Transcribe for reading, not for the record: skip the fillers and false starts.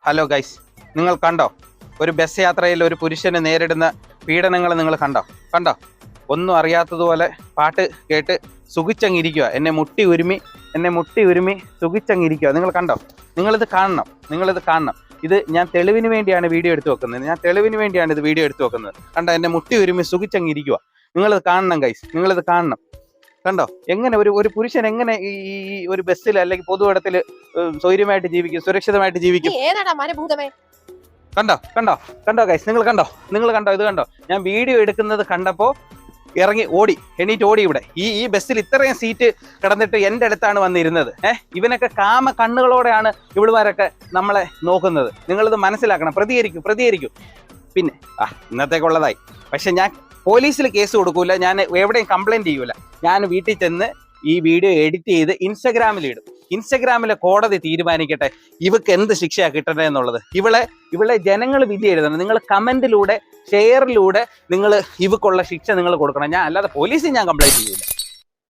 Hello guys, നിങ്ങൾ കണ്ടോ ഒരു ബസ് യാത്രയിൽ ഒരു പുരുഷന് നേരിടുന്ന പീഡനങ്ങൾ നിങ്ങൾ കണ്ടോ? ഒന്നും അറിയാത്തതുപോലെ പാട്ട് കേട്ട് സുഖിച്ചങ്ങിരിക്കുക. എന്നെ മുട്ടി ഉരുമി സുഖിച്ചങ്ങിരിക്കുക. നിങ്ങൾ കണ്ടോ? നിങ്ങളിത് കാണണം. ഇത് ഞാൻ തെളിവിന് വേണ്ടിയാണ് വീഡിയോ എടുത്തു വെക്കുന്നത്. കണ്ടോ, എന്നെ മുട്ടി ഉരുമി സുഖിച്ചങ്ങിരിക്കുക. നിങ്ങളിത് കാണണം ഗൈസ്, നിങ്ങളിത് കാണണം. കണ്ടോ എങ്ങനെ ഒരു പുരുഷൻ എങ്ങനെ ഈ ഒരു ബസ്സിൽ അല്ലെങ്കിൽ പൊതുവിടത്തിൽ സ്വൈര്യമായിട്ട് ജീവിക്കും, സുരക്ഷിതമായിട്ട് ജീവിക്കും? കണ്ടോ ഗൈസ്, നിങ്ങൾ കണ്ടോ? ഇത് കണ്ടോ? ഞാൻ വീഡിയോ എടുക്കുന്നത് കണ്ടപ്പോ ഇറങ്ങി എണീറ്റ് ഓടി. ഇവിടെ ഈ ബസ്സിൽ ഇത്രയും സീറ്റ് കിടന്നിട്ട് എൻ്റെ അടുത്താണ് വന്നിരുന്നത്. ഇവനൊക്കെ കാമ കണ്ണുകളോടെയാണ് ഇവളുമാരൊക്കെ നമ്മളെ നോക്കുന്നത്. നിങ്ങളിത് മനസ്സിലാക്കണം. പ്രതികരിക്കും. പിന്നെ ഇന്നത്തേക്കുള്ളതായി. പക്ഷെ ഞാൻ പോലീസിൽ കേസ് കൊടുക്കൂല, ഞാൻ എവിടെയും കംപ്ലൈന്റ് ചെയ്യൂല. ഞാൻ വീട്ടിൽ ചെന്ന് ഈ വീഡിയോ എഡിറ്റ് ചെയ്ത് ഇൻസ്റ്റഗ്രാമിൽ ഇടും. ഇൻസ്റ്റഗ്രാമിലെ കോടതി തീരുമാനിക്കട്ടെ ഇവക്ക് എന്ത് ശിക്ഷയാ കിട്ടണേ എന്നുള്ളത്. ഇവളെ ജനങ്ങൾ വിധി എഴുതണം. നിങ്ങൾ കമന്റിലൂടെ ഷെയറിലൂടെ നിങ്ങൾ ഇവക്കുള്ള ശിക്ഷ നിങ്ങൾ കൊടുക്കണം. ഞാൻ അല്ലാതെ പോലീസിൽ ഞാൻ കംപ്ലൈന്റ് ചെയ്യൂല.